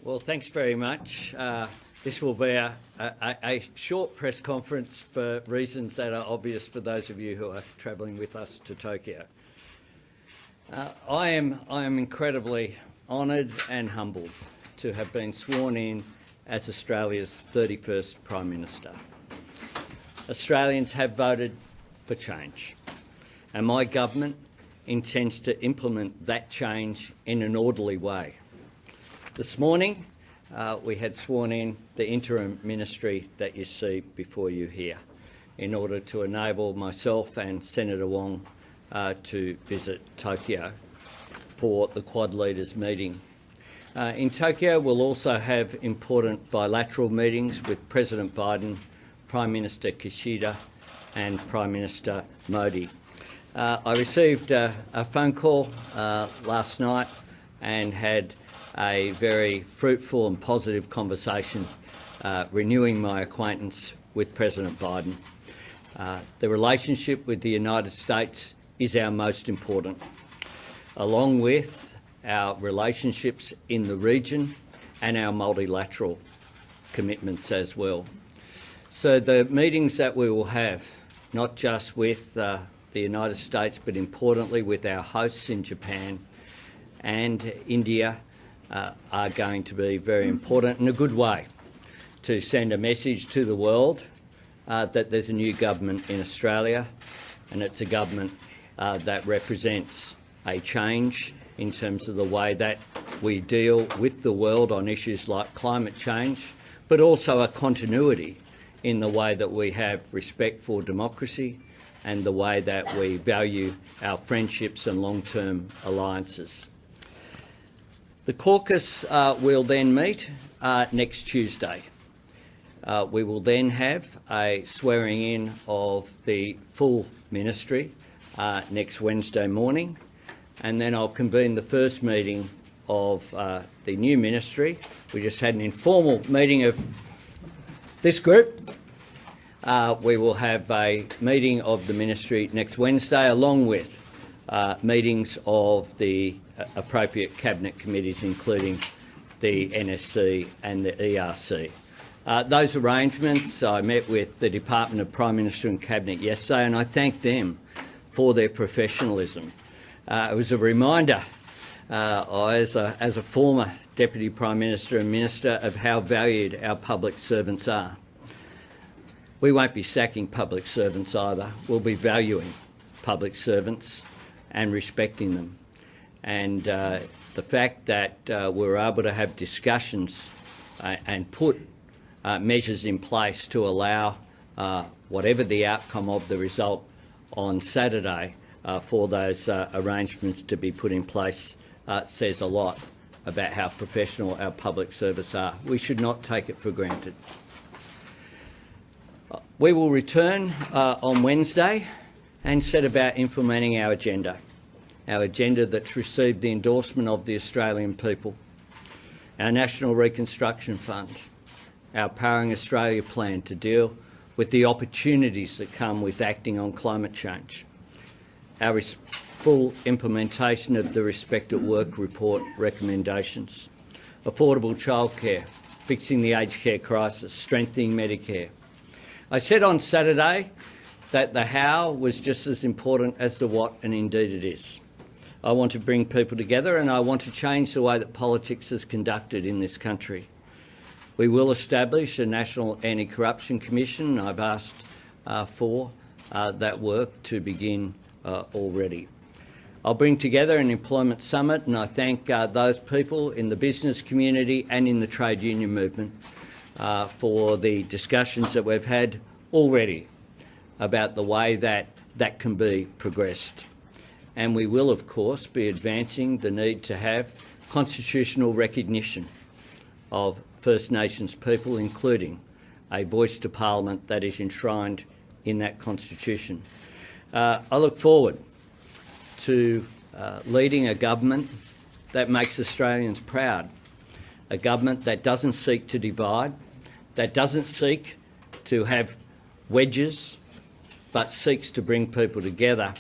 Well, thanks very much. This will be a short press conference for reasons that are obvious for those of you who are travelling with us to Tokyo. I am incredibly honoured and humbled to have been sworn in as Australia's 31st Prime Minister. Australians have voted for change, and my government intends to implement that change in an orderly way. This morning, we had sworn in the interim ministry that you see before you here in order to enable myself and Senator Wong to visit Tokyo for the Quad Leaders meeting. In Tokyo, we'll also have important bilateral meetings with President Biden, Prime Minister Kishida and Prime Minister Modi. I received a phone call last night and had a very fruitful and positive conversation renewing my acquaintance with President Biden. The relationship with the United States is our most important, along with our relationships in the region and our multilateral commitments as well. So the meetings that we will have, not just with the United States, but importantly with our hosts in Japan and India, are going to be very important in a good way to send a message to the world that there's a new government in Australia, and it's a government that represents a change in terms of the way that we deal with the world on issues like climate change, but also a continuity in the way that we have respect for democracy and the way that we value our friendships and long-term alliances. The caucus will then meet next Tuesday. We will then have a swearing in of the full ministry next Wednesday morning, and then I'll convene the first meeting of the new ministry. We just had an informal meeting of this group. We will have a meeting of the ministry next Wednesday, along with meetings of the appropriate cabinet committees, including the NSC and the ERC. Those arrangements, I met with the Department of Prime Minister and Cabinet yesterday, and I thank them for their professionalism. It was a reminder, as a former Deputy Prime Minister and Minister, of how valued our public servants are. We won't be sacking public servants either. We'll be valuing public servants and respecting them. And the fact that we're able to have discussions and put measures in place to allow whatever the outcome of the result on Saturday for those arrangements to be put in place says a lot about how professional our public service are. We should not take it for granted. We will return on Wednesday and set about implementing our agenda that's received the endorsement of the Australian people, our National Reconstruction Fund, our Powering Australia plan to deal with the opportunities that come with acting on climate change, our full implementation of the Respect at Work report recommendations, affordable childcare, fixing the aged care crisis, strengthening Medicare. I said on Saturday that the how was just as important as the what, and indeed it is. I want to bring people together, and I want to change the way that politics is conducted in this country. We will establish a National Anti-Corruption Commission. I've asked for that work to begin already. I'll bring together an employment summit, and I thank those people in the business community and in the trade union movement for the discussions that we've had already about the way that that can be progressed. And we will, of course, be advancing the need to have constitutional recognition of First Nations people, including a voice to Parliament that is enshrined in that Constitution. I look forward to leading a government that makes Australians proud, a government that doesn't seek to divide, that doesn't seek to have wedges, but seeks to bring people together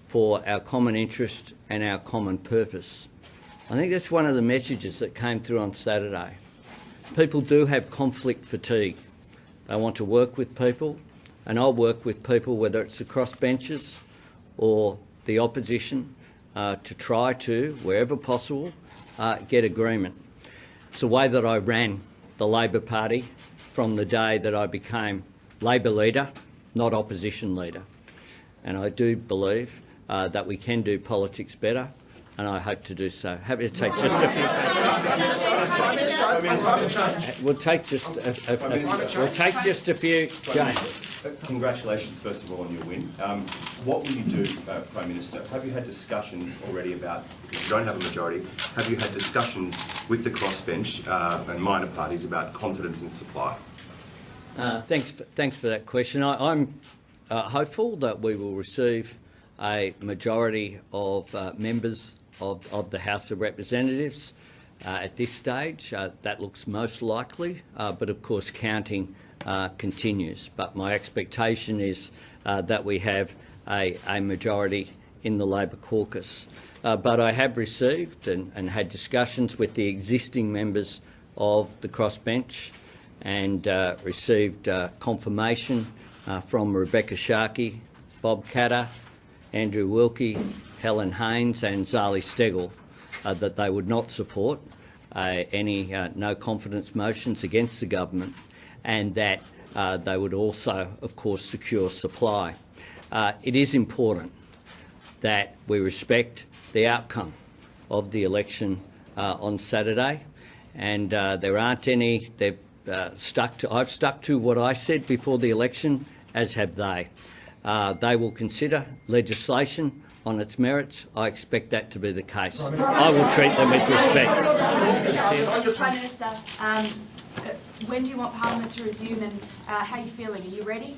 for our common interest and our common purpose. I think that's one of the messages that came through on Saturday. People do have conflict fatigue. They want to work with people, and I'll work with people, whether it's the crossbenchers or the opposition, to try to, wherever possible, get agreement. It's the way that I ran the Labor Party from the day that I became Labor leader, not opposition leader. And I do believe that we can do politics better, and I hope to do so. Happy to take just a few. We'll take just a few. James. Congratulations, first of all, on your win. What will you do, Prime Minister? Have you had discussions already about, because you don't have a majority, have you had discussions with the crossbench and minor parties about confidence in supply? Thanks for that question. I'm hopeful that we will receive a majority of members of the House of Representatives at this stage. That looks most likely, but of course counting continues. But my expectation is that we have a majority in the Labor caucus. But I have received and had discussions with the existing members of the crossbench and received confirmation from Rebecca Sharkey, Bob Catter, Andrew Wilkie, Helen Haynes and Zali Steggall that they would not support any no confidence motions against the government, and that they would also, of course, secure supply. It is important that we respect the outcome of the election on Saturday, and there aren't any. I've stuck to what I said before the election, as have they. They will consider legislation on its merits. I expect that to be the case. I will treat them with respect. Prime Minister, when do you want Parliament to resume, and how are you feeling? Are you ready?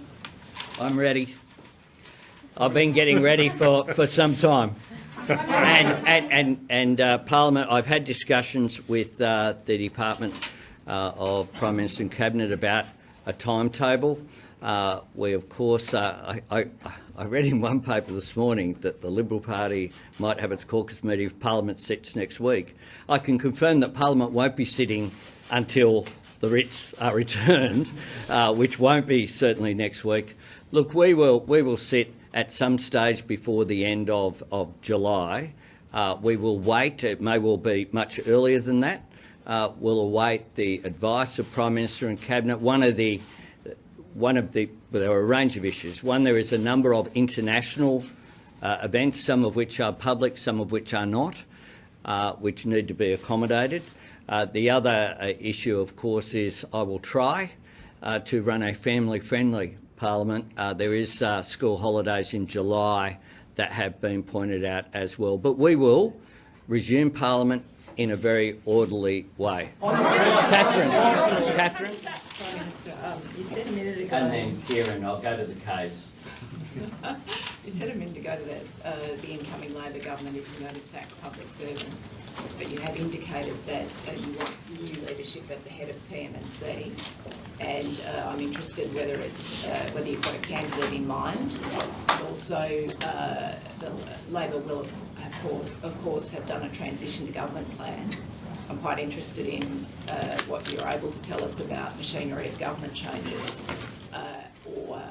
I'm ready. I've been getting ready for some time. And Parliament, I've had discussions with the Department of Prime Minister and Cabinet about a timetable. We, of course, I read in one paper this morning that the Liberal Party might have its caucus meeting if Parliament sits next week. I can confirm that Parliament won't be sitting until the writs are returned, which won't be certainly next week. Look, we will sit at some stage before the end of July. We will wait. It may well be much earlier than that. We'll await the advice of Prime Minister and Cabinet. There are a range of issues. One, there is a number of international events, some of which are public, some of which are not, which need to be accommodated. The other issue, of course, is I will try to run a family-friendly Parliament. There is school holidays in July that have been pointed out as well. But we will resume Parliament in a very orderly way. Catherine. Prime Minister, you said a minute ago... And then Kieran, I'll go to the case. You said a minute ago that the incoming Labor government isn't going to sack public servants, but you have indicated that you want new leadership at the head of PMNC, and I'm interested whether you've got a candidate in mind. Also, the Labor will, of course, have done a transition to government plan. I'm quite interested in what you're able to tell us about machinery of government changes or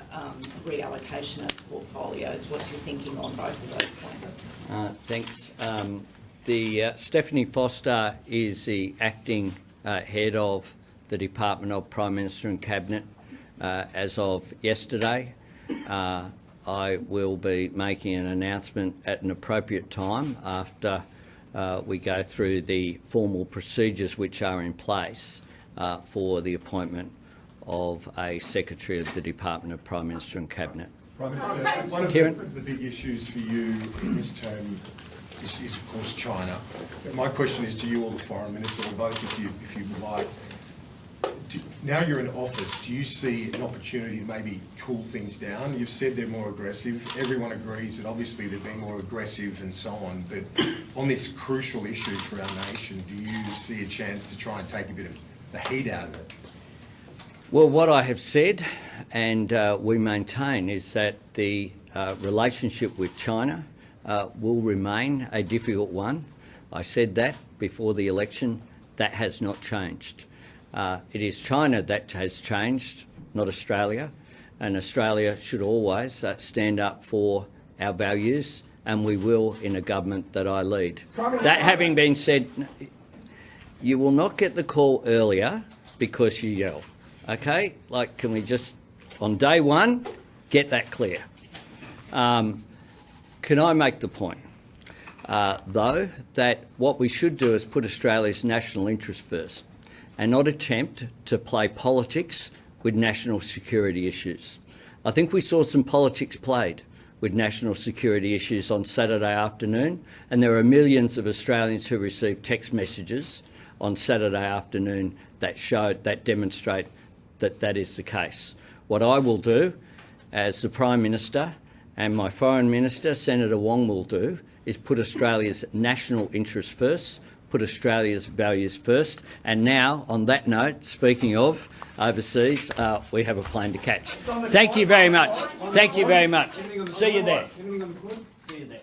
reallocation of portfolios. What's your thinking on both of those points? Thanks. Stephanie Foster is the acting head of the Department of Prime Minister and Cabinet as of yesterday. I will be making an announcement at an appropriate time after we go through the formal procedures which are in place for the appointment of a Secretary of the Department of Prime Minister and Cabinet. Prime Minister, one of the big issues for you in this term is of course, China. My question is to you or the Foreign Minister, or both if you would like. Now you're in office, do you see an opportunity to maybe cool things down? You've said they're more aggressive. Everyone agrees that obviously they're being more aggressive and so on. But on this crucial issue for our nation, do you see a chance to try and take a bit of the heat out of it? Well, what I have said and we maintain is that the relationship with China will remain a difficult one. I said that before the election. That has not changed. It is China that has changed, not Australia, and Australia should always stand up for our values, and we will in a government that I lead. That having been said, you will not get the call earlier because you yell, okay? Like, can we just, on day one, get that clear? Can I make the point, though, that what we should do is put Australia's national interest first and not attempt to play politics with national security issues. I think we saw some politics played with national security issues on Saturday afternoon, and there are millions of Australians who received text messages on Saturday afternoon that demonstrate that that is the case. What I will do, as the Prime Minister and my Foreign Minister, Senator Wong, will do, is put Australia's national interests first, put Australia's values first, and now, on that note, speaking of overseas, we have a plane to catch. Thank you very much. Thank you very much. See you there. See you there.